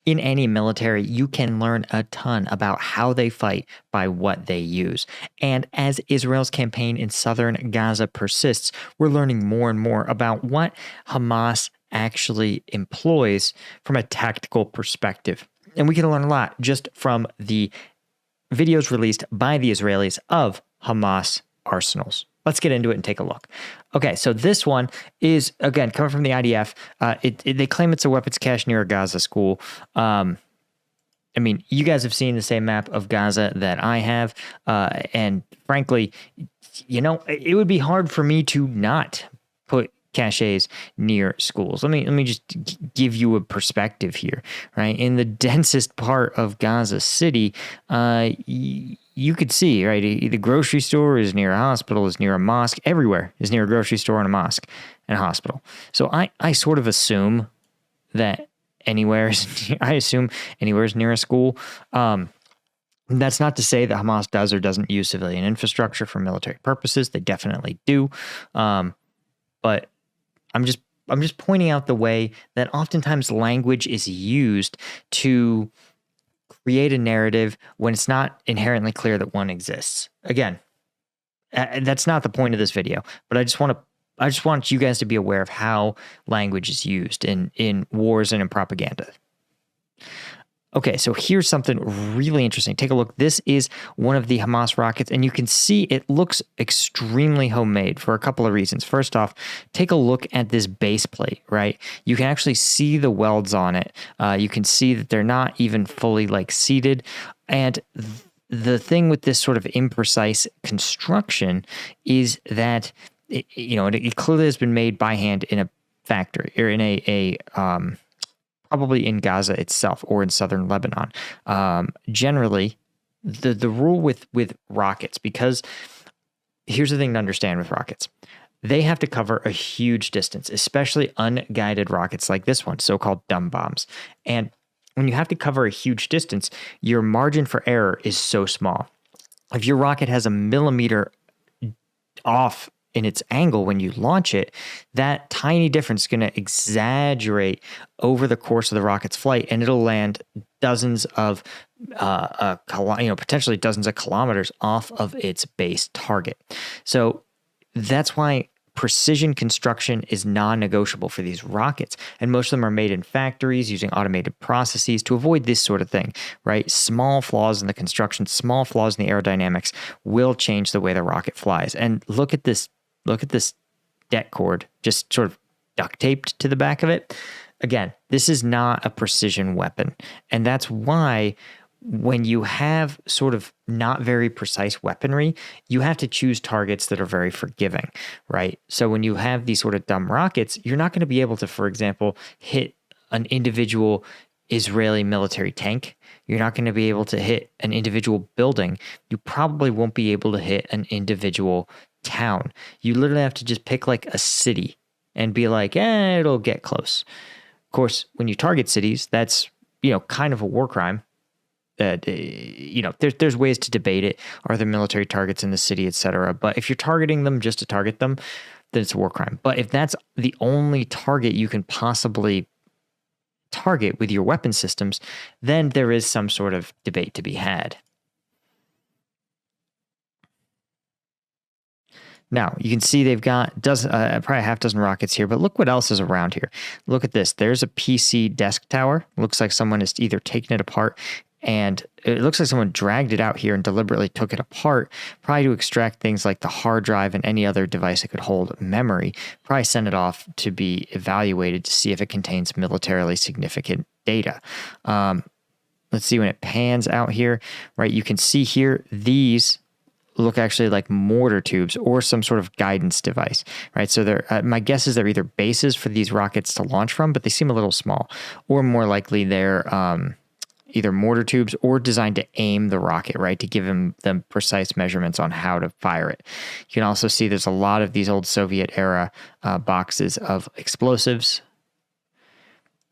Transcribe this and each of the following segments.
in any military, you can learn a ton about how they fight by what they use. And as Israel's campaign in southern Gaza persists, we're learning more and more about what Hamas actually employs from a tactical perspective. And we can learn a lot just from the videos released by the Israelis of Hamas arsenals. Let's get into it and take a look. Okay, so this one is, again, coming from the IDF. They claim it's a weapons cache near a Gaza school. I mean, you guys have seen the same map of Gaza that I have. And frankly, you know, it would be hard for me to not put caches near schools. Let me just give you a perspective here, right? In the densest part of Gaza City, you could see, right? The grocery store is near a hospital, is near a mosque. Everywhere is near a grocery store and a mosque and a hospital. So I sort of assume that anywhere is near a school. That's not to say that Hamas does or doesn't use civilian infrastructure for military purposes. They definitely do. But I'm just pointing out the way that oftentimes language is used to create a narrative when it's not inherently clear that one exists. Again, that's not the point of this video, but I just want you guys to be aware of how language is used in wars and in propaganda. Okay, so here's something really interesting. Take a look. This is one of the Hamas rockets, and you can see it looks extremely homemade for a couple of reasons. First off, take a look at this base plate, right? You can actually see the welds on it. You can see that they're not even fully like seated. And the thing with this sort of imprecise construction is that it clearly has been made by hand in a factory or in a probably in Gaza itself or in southern Lebanon. Generally, the rule with rockets, because here's the thing to understand with rockets. They have to cover a huge distance, especially unguided rockets like this one, so-called dumb bombs. And when you have to cover a huge distance, your margin for error is so small. If your rocket has a millimeter off in its angle when you launch it, that tiny difference is going to exaggerate over the course of the rocket's flight, and it'll land dozens of, potentially dozens of kilometers off of its base target. So that's why precision construction is non-negotiable for these rockets, and most of them are made in factories using automated processes to avoid this sort of thing, right? Small flaws in the construction, small flaws in the aerodynamics will change the way the rocket flies. And look at this det cord just sort of duct taped to the back of it. Again, this is not a precision weapon. And that's why when you have sort of not very precise weaponry, you have to choose targets that are very forgiving, right? So when you have these sort of dumb rockets, you're not going to be able to, for example, hit an individual Israeli military tank. You're not going to be able to hit an individual building. You probably won't be able to hit an individual town. You literally have to just pick like a city and be like, it'll get close. Of course, when you target cities, that's, kind of a war crime. There's ways to debate it. Are there military targets in the city, etc.? But if you're targeting them just to target them, then it's a war crime. But if that's the only target you can possibly target with your weapon systems, then there is some sort of debate to be had. Now, you can see they've got probably a half dozen rockets here, but look what else is around here. Look at this. There's a PC desk tower. Looks like someone has either taken it apart, and it looks like someone dragged it out here and deliberately took it apart, probably to extract things like the hard drive and any other device that could hold memory, probably send it off to be evaluated to see if it contains militarily significant data. Let's see when it pans out here, right? You can see here, these look actually like mortar tubes or some sort of guidance device, right? So they're, my guess is they're either bases for these rockets to launch from, but they seem a little small, or more likely they're either mortar tubes or designed to aim the rocket, right? To give them precise measurements on how to fire it. You can also see there's a lot of these old Soviet era boxes of explosives.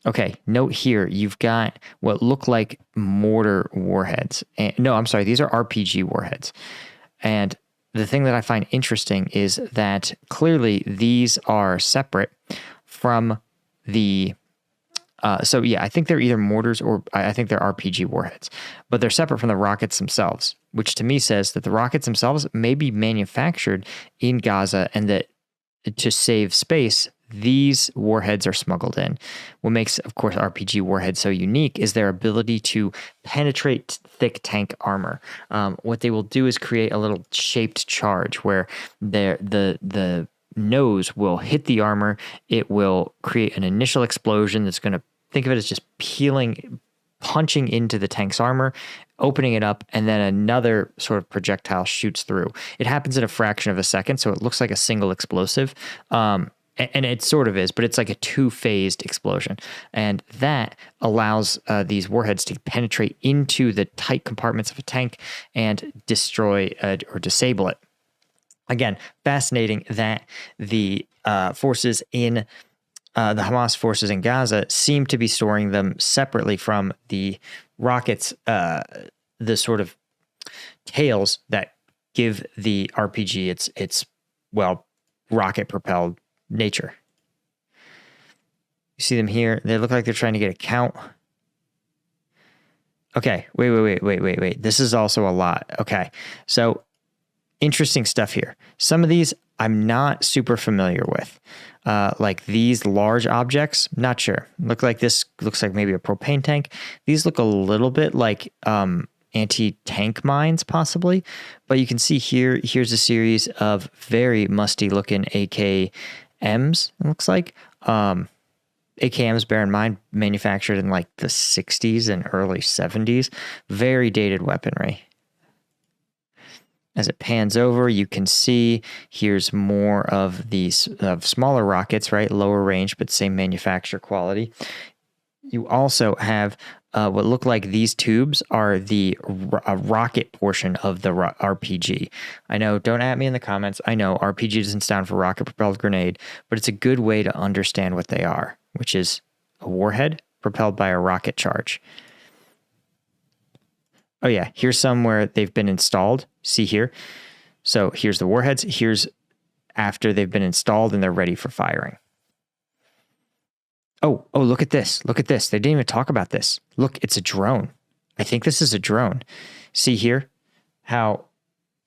Okay, note here, you've got what look like mortar warheads. No, I'm sorry, these are RPG warheads. And the thing that I find interesting is that clearly these are separate from the So yeah, I think they're either mortars or I think they're RPG warheads, but they're separate from the rockets themselves, which to me says that the rockets themselves may be manufactured in Gaza and that to save space, these warheads are smuggled in. What makes, of course, RPG warheads so unique is their ability to penetrate thick tank armor. What they will do is create a little shaped charge where the nose will hit the armor. It will create an initial explosion that's going to, think of it as just punching into the tank's armor, opening it up, and then another sort of projectile shoots through. It happens in a fraction of a second, so it looks like a single explosive. And it sort of is, but it's like a two-phased explosion. And that allows these warheads to penetrate into the tight compartments of a tank and destroy or disable it. Again, fascinating that the forces in the Hamas forces in Gaza seem to be storing them separately from the rockets, the sort of tails that give the RPG its rocket propelled nature. You see them here? They look like they're trying to get a count. Okay, wait. This is also a lot. Okay, so interesting stuff here. Some of these I'm not super familiar with. Like these large objects, not sure. Looks like maybe a propane tank. These look a little bit like anti-tank mines possibly, but you can see here's a series of very musty looking AKMs, it looks like. AKMs, bear in mind, manufactured in like the 60s and early 70s. Very dated weaponry. As it pans over, you can see here's more of these smaller rockets, right? Lower range, but same manufacturer quality. You also have what look like these tubes are the rocket portion of the RPG. I know, don't at me in the comments. I know RPG doesn't stand for rocket propelled grenade, but it's a good way to understand what they are, which is a warhead propelled by a rocket charge. Oh yeah, here's some where they've been installed. See here? So here's the warheads. Here's after they've been installed and they're ready for firing. Oh, look at this. Look at this. They didn't even talk about this. Look, it's a drone. I think this is a drone. See here how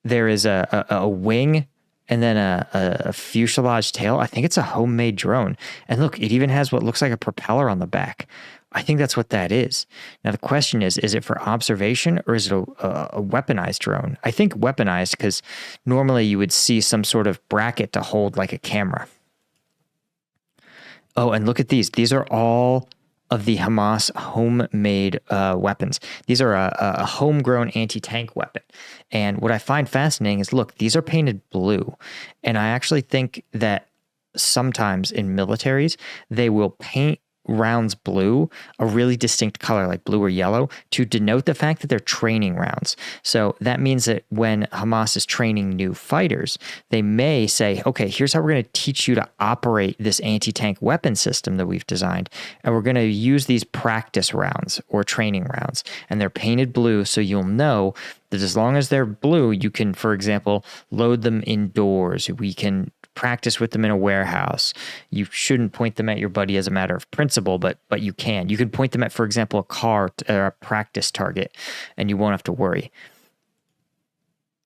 there is a wing and then a fuselage tail. I think it's a homemade drone. And look, it even has what looks like a propeller on the back. I think that's what that is. Now, the question is it for observation or is it a weaponized drone? I think weaponized because normally you would see some sort of bracket to hold like a camera. Oh, and look at these. These are all of the Hamas homemade weapons. These are a homegrown anti-tank weapon. And what I find fascinating is, look, these are painted blue. And I actually think that sometimes in militaries, they will paint rounds blue, a really distinct color like blue or yellow, to denote the fact that they're training rounds. So that means that when Hamas is training new fighters, they may say, okay, here's how we're going to teach you to operate this anti-tank weapon system that we've designed. And we're going to use these practice rounds or training rounds. And they're painted blue, so you'll know that as long as they're blue, you can, for example, load them indoors. We can practice with them in a warehouse. You shouldn't point them at your buddy as a matter of principle, but you can. You can point them at, for example, a car or a practice target, and you won't have to worry.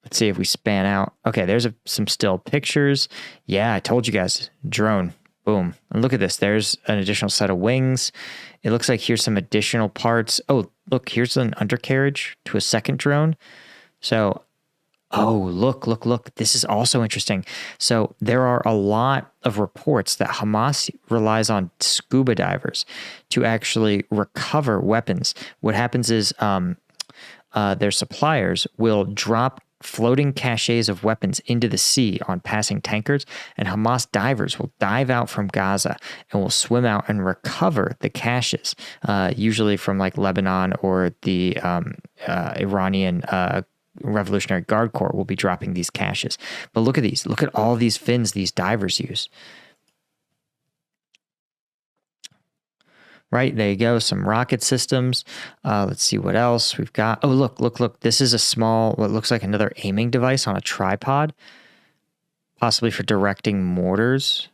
Let's see if we span out. Okay, there's some still pictures. Yeah, I told you guys, drone. Boom. And look at this. There's an additional set of wings. It looks like here's some additional parts. Oh, look, here's an undercarriage to a second drone. So, oh, look. This is also interesting. So there are a lot of reports that Hamas relies on scuba divers to actually recover weapons. What happens is their suppliers will drop floating caches of weapons into the sea on passing tankers, and Hamas divers will dive out from Gaza and will swim out and recover the caches, usually from like Lebanon or the Iranian Revolutionary Guard Corps will be dropping these caches. But look at these. Look at all these fins these divers use. Right, there you go. Some rocket systems. Let's see what else we've got. Oh, look. This is a small, what looks like another aiming device on a tripod, possibly for directing mortars.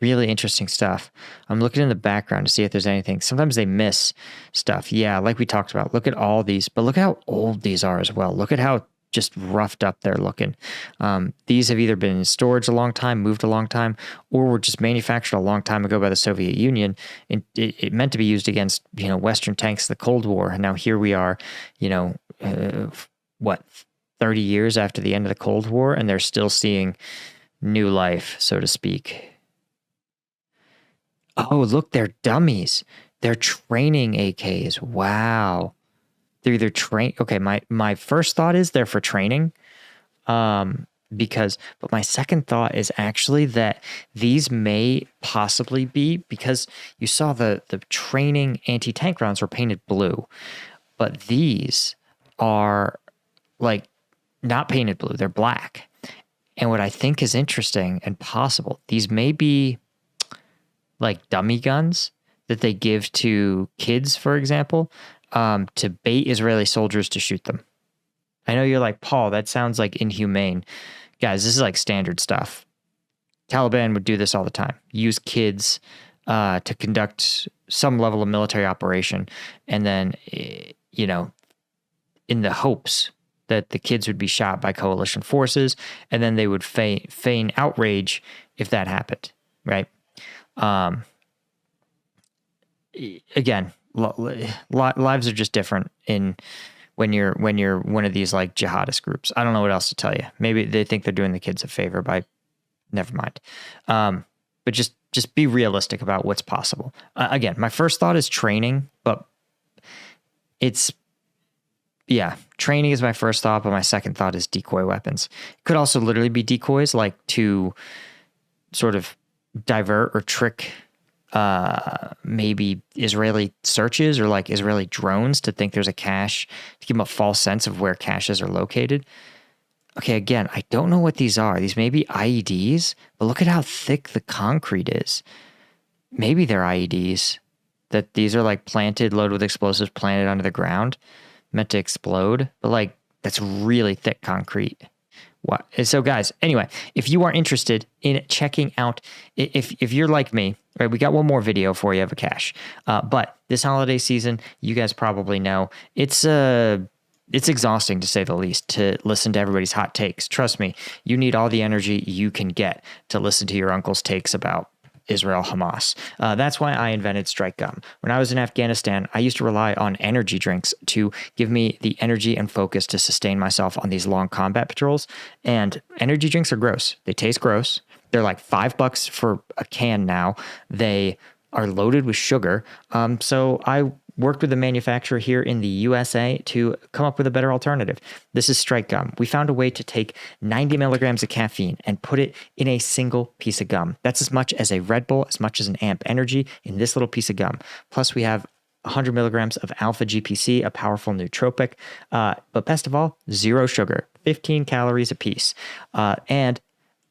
Really interesting stuff. I'm looking in the background to see if there's anything. Sometimes they miss stuff. Yeah, like we talked about. Look at all these, but look at how old these are as well. Look at how just roughed up they're looking. These have either been in storage a long time, moved a long time, or were just manufactured a long time ago by the Soviet Union. And it meant to be used against, Western tanks in the Cold War. And now here we are, 30 years after the end of the Cold War, and they're still seeing new life, so to speak. Oh, look, they're dummies. They're training AKs. Wow. They're either okay, my first thought is they're for training. But my second thought is actually that these may possibly be, because you saw the training anti-tank rounds were painted blue, but these are like not painted blue, they're black. And what I think is interesting and possible, these may be like dummy guns that they give to kids, for example, to bait Israeli soldiers to shoot them. I know you're like, Paul, that sounds like inhumane. Guys, this is like standard stuff. Taliban would do this all the time. Use kids to conduct some level of military operation. And then, in the hopes that the kids would be shot by coalition forces, and then they would feign outrage if that happened, right? Again, lives are just different when you're one of these like jihadist groups. I don't know what else to tell you. Maybe they think they're doing the kids a favor by, never mind. But just be realistic about what's possible. Again, my first thought is training, but training is my first thought, but my second thought is decoy weapons. It could also literally be decoys, like to sort of divert or trick maybe Israeli searches or like Israeli drones to think there's a cache, to give them a false sense of where caches are located. Okay, again, I don't know what these are. These may be IEDs, but look at how thick the concrete is. Maybe they're IEDs, that these are like planted, loaded with explosives, planted under the ground, meant to explode, but like that's really thick concrete. What? So guys, anyway, if you are interested in checking out, if you're like me, right, we got one more video for you of a cache. But this holiday season, you guys probably know, it's exhausting to say the least to listen to everybody's hot takes. Trust me, you need all the energy you can get to listen to your uncle's takes about Israel, Hamas. That's why I invented Strike Gum. When I was in Afghanistan, I used to rely on energy drinks to give me the energy and focus to sustain myself on these long combat patrols. And energy drinks are gross. They taste gross. They're like $5 for a can now. They are loaded with sugar. So I worked with a manufacturer here in the USA to come up with a better alternative. This is Strike Gum. We found a way to take 90 milligrams of caffeine and put it in a single piece of gum. That's as much as a Red Bull, as much as an Amp Energy in this little piece of gum. Plus we have 100 milligrams of alpha GPC, a powerful nootropic. But best of all, 0 sugar, 15 calories a piece. And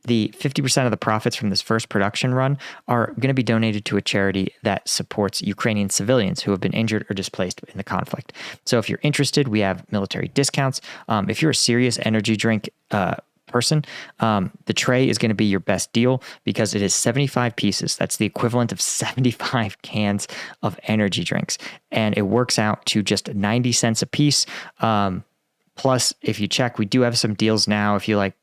the 50% of the profits from this first production run are going to be donated to a charity that supports Ukrainian civilians who have been injured or displaced in the conflict. So if you're interested, we have military discounts. If you're a serious energy drink person, the tray is going to be your best deal because it is 75 pieces. That's the equivalent of 75 cans of energy drinks. And it works out to just 90 cents a piece. Plus, if you check, we do have some deals now. If you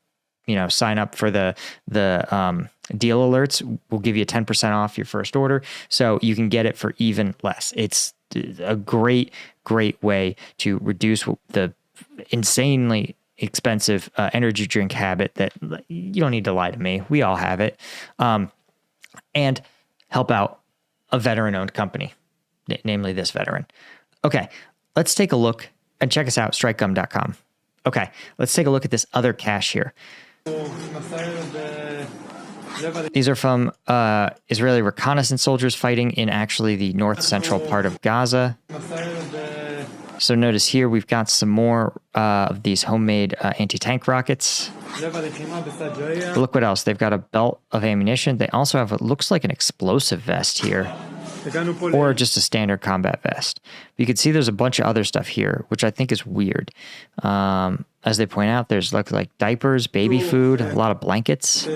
sign up for the deal alerts, we'll give you 10% off your first order. So you can get it for even less. It's a great, great way to reduce the insanely expensive energy drink habit that you don't need to lie to me. We all have it. And help out a veteran-owned company, namely this veteran. Okay, let's take a look and check us out, strikegum.com. Okay, let's take a look at this other cache here. These are from Israeli reconnaissance soldiers fighting in actually the north central part of Gaza. So notice here we've got some more of these homemade anti-tank rockets. But look what else. They've got a belt of ammunition. They also have what looks like an explosive vest here, or just a standard combat vest. But you can see there's a bunch of other stuff here, which I think is weird. As they point out, there's like diapers, baby food, a lot of blankets.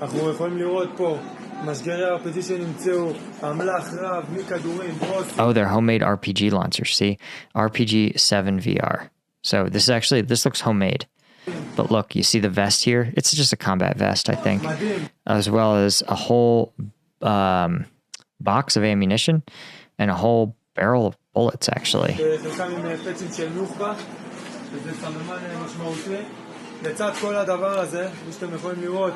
אנחנו יכולים לראות פה משגרי RPG שנמצאו, אמל"ח רב, מכדורים, ברוסים. Oh, they're homemade RPG launchers. See, RPG 7 VR. So this looks homemade. But look, you see the vest here? It's just a combat vest, I think, as well as a whole box of ammunition and a whole barrel of bullets, actually. חלקם עם פצ'ים של נוח'בה, וזה סממן משמעותי. לצד כל הדבר הזה, כמו שאתם יכולים לראות,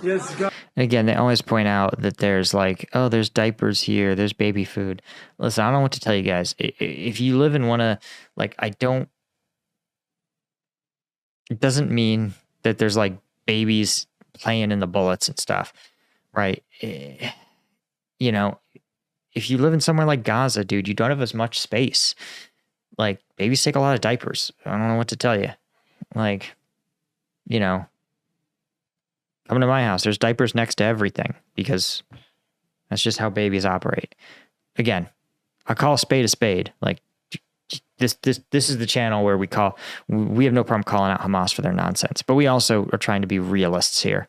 יש גם... Again, they always point out that there's like, oh, there's diapers here, there's baby food. Listen, I don't know what to tell you guys. If you live in one of, like, it doesn't mean that there's like babies playing in the bullets and stuff, right? You know, if you live in somewhere like Gaza, dude, you don't have as much space. Like, babies take a lot of diapers. I don't know what to tell you. Like, you know, come to my house. There's diapers next to everything because that's just how babies operate. Again, I call a spade. Like, this is the channel where we have no problem calling out Hamas for their nonsense, but we also are trying to be realists here.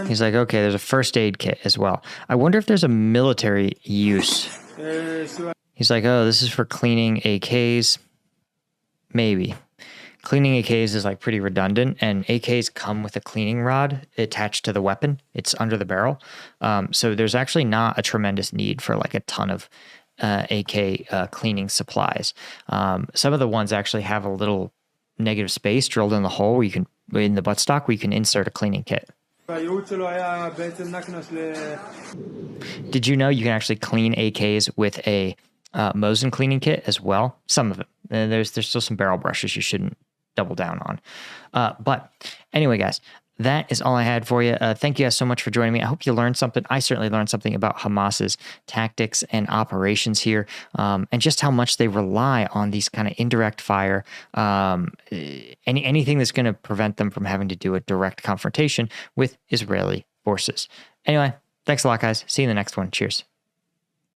He's like, okay, there's a first aid kit as well. I wonder if there's a military use. He's like, oh, this is for cleaning AKs. Maybe. Cleaning AKs is like pretty redundant, and AKs come with a cleaning rod attached to the weapon. It's under the barrel. So there's actually not a tremendous need for like a ton of AK cleaning supplies. Some of the ones actually have a little negative space drilled in the hole where you can, in the buttstock, where you can insert a cleaning kit. Did you know you can actually clean AKs with a Mosin cleaning kit as well? Some of them. There's still some barrel brushes you shouldn't double down on. But anyway, guys, that is all I had for you. Thank you guys so much for joining me. I hope you learned something. I certainly learned something about Hamas's tactics and operations here, and just how much they rely on these kind of indirect fire, anything that's going to prevent them from having to do a direct confrontation with Israeli forces. Anyway, thanks a lot, guys. See you in the next one. Cheers.